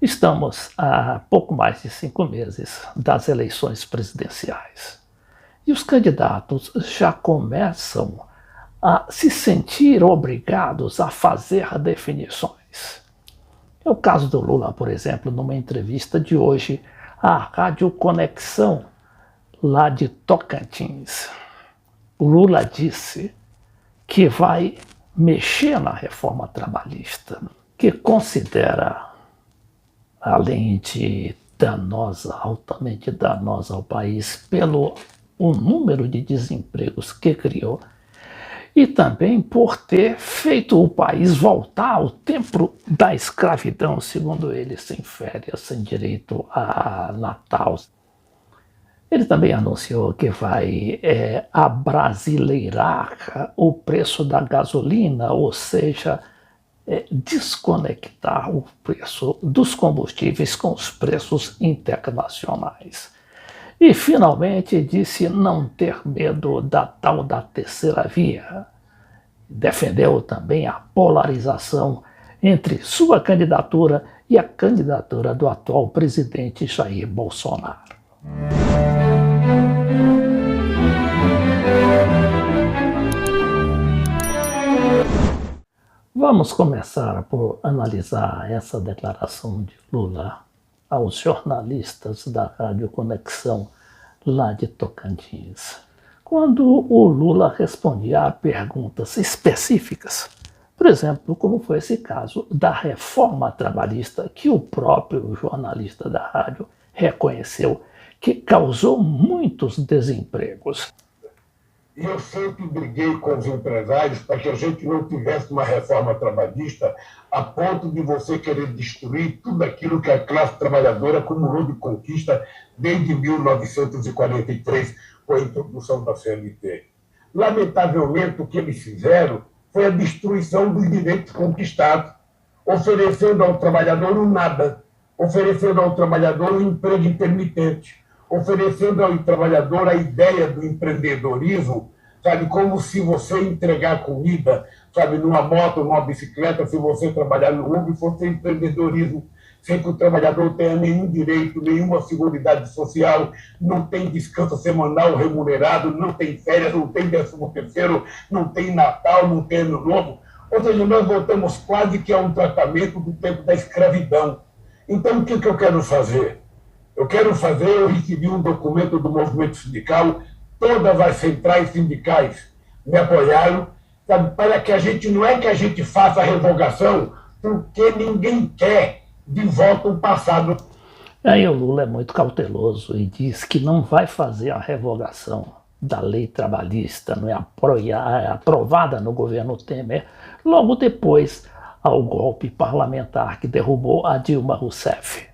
Estamos a pouco mais de 5 meses das eleições presidenciais e os candidatos já começam a se sentir obrigados a fazer definições. É o caso do Lula, por exemplo, numa entrevista de hoje à Rádio Conexão, lá de Tocantins. O Lula disse que vai mexer na reforma trabalhista, que considera, além de danosa, altamente danosa ao país, pelo o número de desempregos que criou, e também por ter feito o país voltar ao tempo da escravidão, segundo ele, sem férias, sem direito a Natal. Ele também anunciou que vai abrasileirar o preço da gasolina, ou seja, desconectar o preço dos combustíveis com os preços internacionais. E, finalmente, disse não ter medo da tal da terceira via. Defendeu também a polarização entre sua candidatura e a candidatura do atual presidente Jair Bolsonaro. Vamos começar por analisar essa declaração de Lula aos jornalistas da Rádio Conexão, lá de Tocantins, quando o Lula respondia a perguntas específicas, por exemplo, como foi esse caso da reforma trabalhista, que o próprio jornalista da rádio reconheceu que causou muitos desempregos. E eu sempre briguei com os empresários para que a gente não tivesse uma reforma trabalhista a ponto de você querer destruir tudo aquilo que a classe trabalhadora acumulou de conquista desde 1943, com a introdução da CLT. Lamentavelmente, o que eles fizeram foi a destruição dos direitos conquistados, oferecendo ao trabalhador um nada, oferecendo ao trabalhador um emprego intermitente, oferecendo ao trabalhador a ideia do empreendedorismo, sabe, como se você entregar comida, sabe, numa moto, numa bicicleta, se você trabalhar no Uber, fosse empreendedorismo, sem que o trabalhador tenha nenhum direito, nenhuma seguridade social, não tem descanso semanal remunerado, não tem férias, não tem 13º, não tem Natal, não tem Ano Novo. Ou seja, nós voltamos quase que a um tratamento do tempo da escravidão. Então, o que eu quero fazer? Eu recebi um documento do movimento sindical, todas as centrais sindicais me apoiaram, sabe, para que a gente, não é que a gente faça a revogação, porque ninguém quer de volta o passado. Aí o Lula é muito cauteloso e diz que não vai fazer a revogação da lei trabalhista, não é aprovada no governo Temer, logo depois ao golpe parlamentar que derrubou a Dilma Rousseff.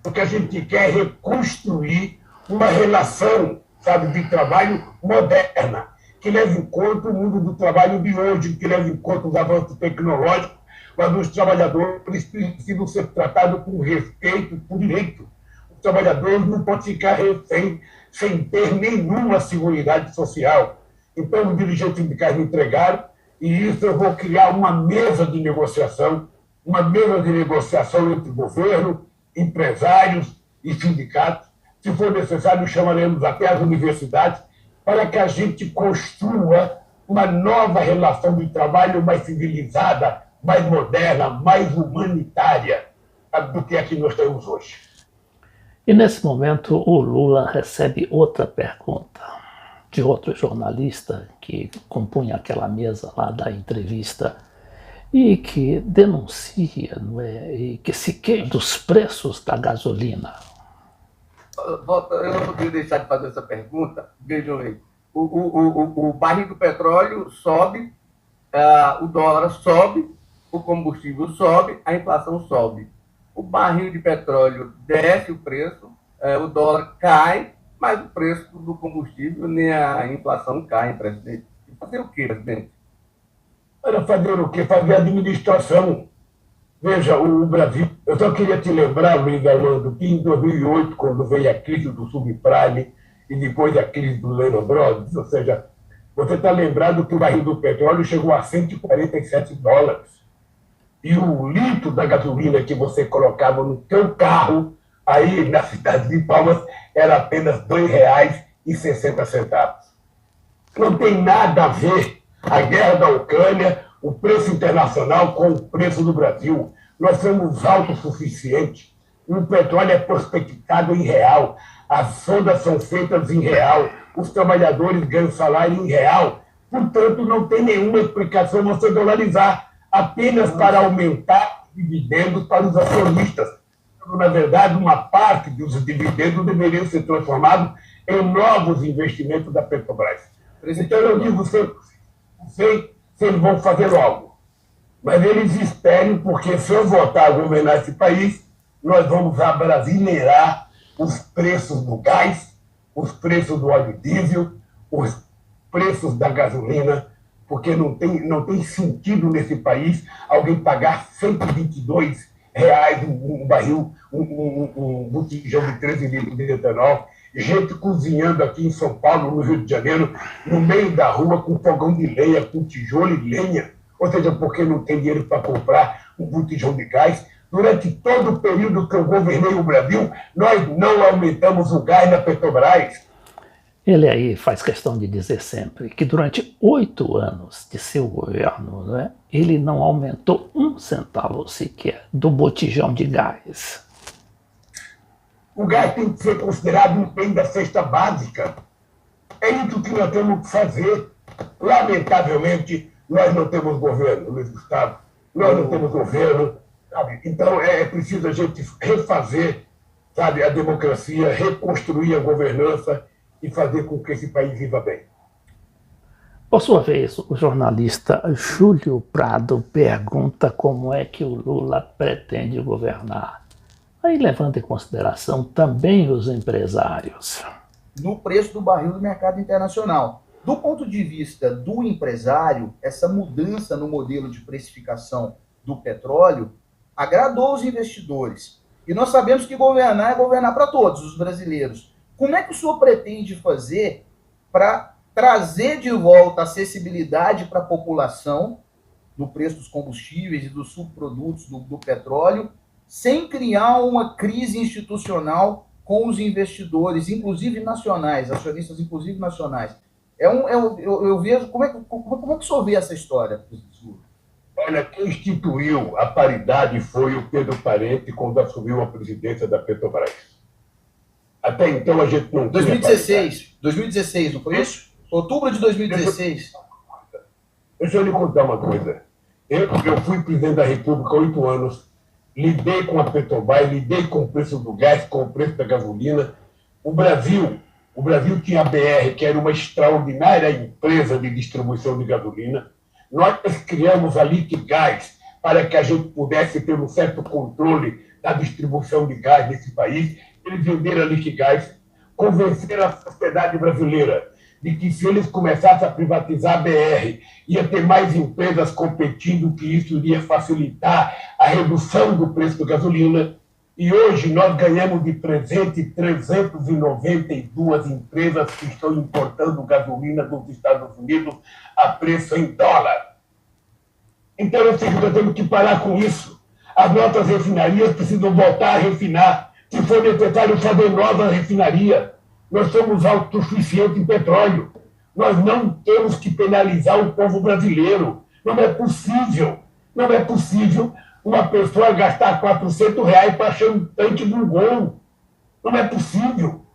O que a gente quer é reconstruir uma relação, sabe, de trabalho moderna, que leve em conta o mundo do trabalho de hoje, que leve em conta os avanços tecnológicos, mas os trabalhadores precisam ser tratados com respeito, com direito. Os trabalhadores não podem ficar refém, sem ter nenhuma seguridade social. Então, os dirigentes sindicais me entregaram, e isso eu vou criar uma mesa de negociação entre governo, empresários e sindicatos. Se for necessário, chamaremos até as universidades para que a gente construa uma nova relação de trabalho mais civilizada, mais moderna, mais humanitária do que a que nós temos hoje. E nesse momento o Lula recebe outra pergunta de outro jornalista que compunha aquela mesa lá da entrevista e que denuncia, não é, e que se queixa dos preços da gasolina. Eu não poderia deixar de fazer essa pergunta. Vejam aí, o barril do petróleo sobe, o dólar sobe, o combustível sobe, a inflação sobe. O barril de petróleo desce o preço, o dólar cai, mas o preço do combustível nem a inflação cai, presidente. Fazer o quê, presidente? Para fazer o quê? Fazer administração. Veja, o Brasil... Eu só queria te lembrar, Luiz Armando, que em 2008, quando veio a crise do subprime e depois a crise do Lehman Brothers, ou seja, você está lembrado que o barril do petróleo chegou a $147. e o litro da gasolina que você colocava no seu carro, aí na cidade de Palmas, era apenas R$ 2,60. Não tem nada a ver a guerra da Ucrânia, o preço internacional com o preço do Brasil. Nós somos autossuficientes. O petróleo é prospectado em real, as sondas são feitas em real, os trabalhadores ganham salário em real. Portanto, não tem nenhuma explicação você dolarizar, apenas para aumentar dividendos para os acionistas. Na verdade, uma parte dos dividendos deveriam ser transformados em novos investimentos da Petrobras. Então, eu digo sempre, não sei se eles vão fazer logo, mas eles esperem, porque se eu voltar a governar esse país, nós vamos abrasileirar os preços do gás, os preços do óleo diesel, os preços da gasolina, porque não tem sentido nesse país alguém pagar R$ 122 um barril, um botijão de 13 litros de etanol, gente cozinhando aqui em São Paulo, no Rio de Janeiro, no meio da rua, com fogão de lenha, com tijolo e lenha, ou seja, porque não tem dinheiro para comprar um botijão de gás. Durante todo o período que eu governei o Brasil, nós não aumentamos o gás na Petrobras. Ele aí faz questão de dizer sempre que durante 8 anos de seu governo, né, ele não aumentou 1 centavo sequer do botijão de gás. O gás tem que ser considerado um bem da cesta básica. É isso que nós temos que fazer. Lamentavelmente, nós não temos governo, Luiz Gustavo. Nós não temos governo. Sabe? Então, é preciso a gente refazer, sabe, a democracia, reconstruir a governança e fazer com que esse país viva bem. Por sua vez, o jornalista Júlio Prado pergunta como é que o Lula pretende governar. Aí levando em consideração também os empresários. No preço do barril do mercado internacional. Do ponto de vista do empresário, essa mudança no modelo de precificação do petróleo agradou os investidores. E nós sabemos que governar é governar para todos os brasileiros. Como é que o senhor pretende fazer para trazer de volta a acessibilidade para a população no preço dos combustíveis e dos subprodutos do petróleo, sem criar uma crise institucional com os investidores, inclusive nacionais, acionistas inclusive nacionais? Eu vejo, como é que o senhor vê essa história, presidente Lula? Olha, quem instituiu a paridade foi o Pedro Parente quando assumiu a presidência da Petrobras. Até então a gente não tinha 2016, não foi isso? Outubro de 2016. Deixa eu lhe contar uma coisa. Eu fui presidente da República há 8 anos, lidei com a Petrobras, lidei com o preço do gás, com o preço da gasolina. O Brasil tinha a BR, que era uma extraordinária empresa de distribuição de gasolina. Nós criamos a Liquigás para que a gente pudesse ter um certo controle da distribuição de gás nesse país. Eles venderam a Liquigás, convenceram a sociedade brasileira de que se eles começassem a privatizar a BR, ia ter mais empresas competindo, que isso iria facilitar a redução do preço da gasolina. E hoje nós ganhamos de presente 392 empresas que estão importando gasolina dos Estados Unidos a preço em dólar. Então eu sei que nós temos que parar com isso. As nossas refinarias precisam voltar a refinar. Se for necessário fazer nova refinaria, nós somos autossuficientes em petróleo. Nós não temos que penalizar o povo brasileiro. Não é possível uma pessoa gastar R$ 400 para achar um tanque de um Gol. Não é possível.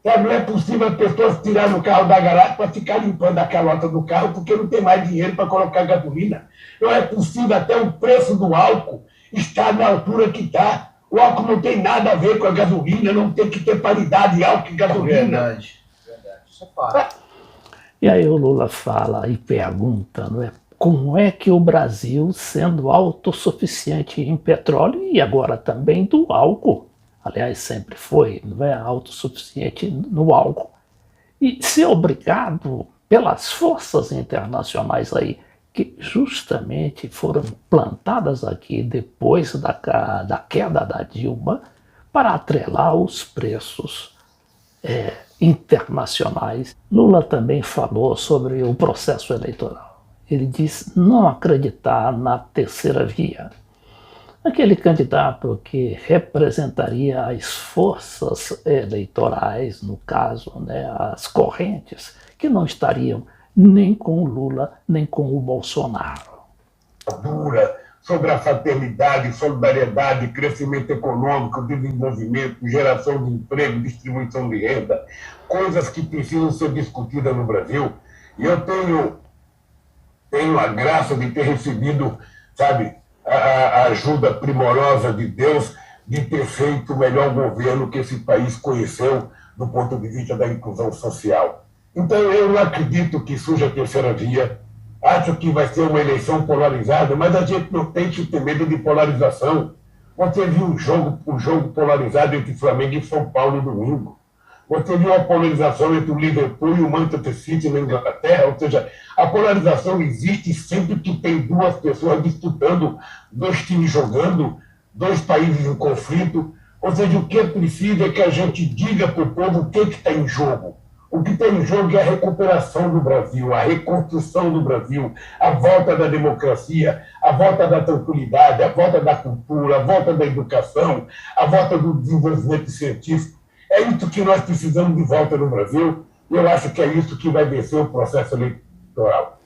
Sabe? Não é possível as pessoas tirarem o carro da garagem para ficar limpando a calota do carro porque não tem mais dinheiro para colocar gasolina. Não é possível até o preço do álcool estar na altura que está. O álcool não tem nada a ver com a gasolina, não tem que ter paridade álcool e gasolina. Verdade. Isso é fato. E aí o Lula fala e pergunta, não é? Como é que o Brasil, sendo autossuficiente em petróleo e agora também do álcool, aliás, sempre foi, não é, autossuficiente no álcool, e ser obrigado pelas forças internacionais aí, que justamente foram plantadas aqui depois da queda da Dilma, para atrelar os preços internacionais. Lula também falou sobre o processo eleitoral. Ele diz não acreditar na terceira via. aquele candidato que representaria as forças eleitorais, no caso, né, as correntes, que não estariam nem com o Lula, nem com o Bolsonaro. Sobre a fraternidade, solidariedade, crescimento econômico, desenvolvimento, geração de emprego, distribuição de renda, coisas que precisam ser discutidas no Brasil. E eu tenho a graça de ter recebido, sabe, a ajuda primorosa de Deus de ter feito o melhor governo que esse país conheceu do ponto de vista da inclusão social. Então, eu não acredito que surja a terceira via. Acho que vai ser uma eleição polarizada, mas a gente não tem que ter medo de polarização. Você viu um jogo polarizado entre Flamengo e São Paulo domingo. Você viu a polarização entre o Liverpool e o Manchester City na Inglaterra. Ou seja, a polarização existe sempre que tem duas pessoas disputando, dois times jogando, dois países em conflito. Ou seja, o que é preciso é que a gente diga para o povo o que está em jogo. O que está em jogo é a recuperação do Brasil, a reconstrução do Brasil, a volta da democracia, a volta da tranquilidade, a volta da cultura, a volta da educação, a volta do desenvolvimento científico. É isso que nós precisamos de volta no Brasil e eu acho que é isso que vai vencer o processo eleitoral.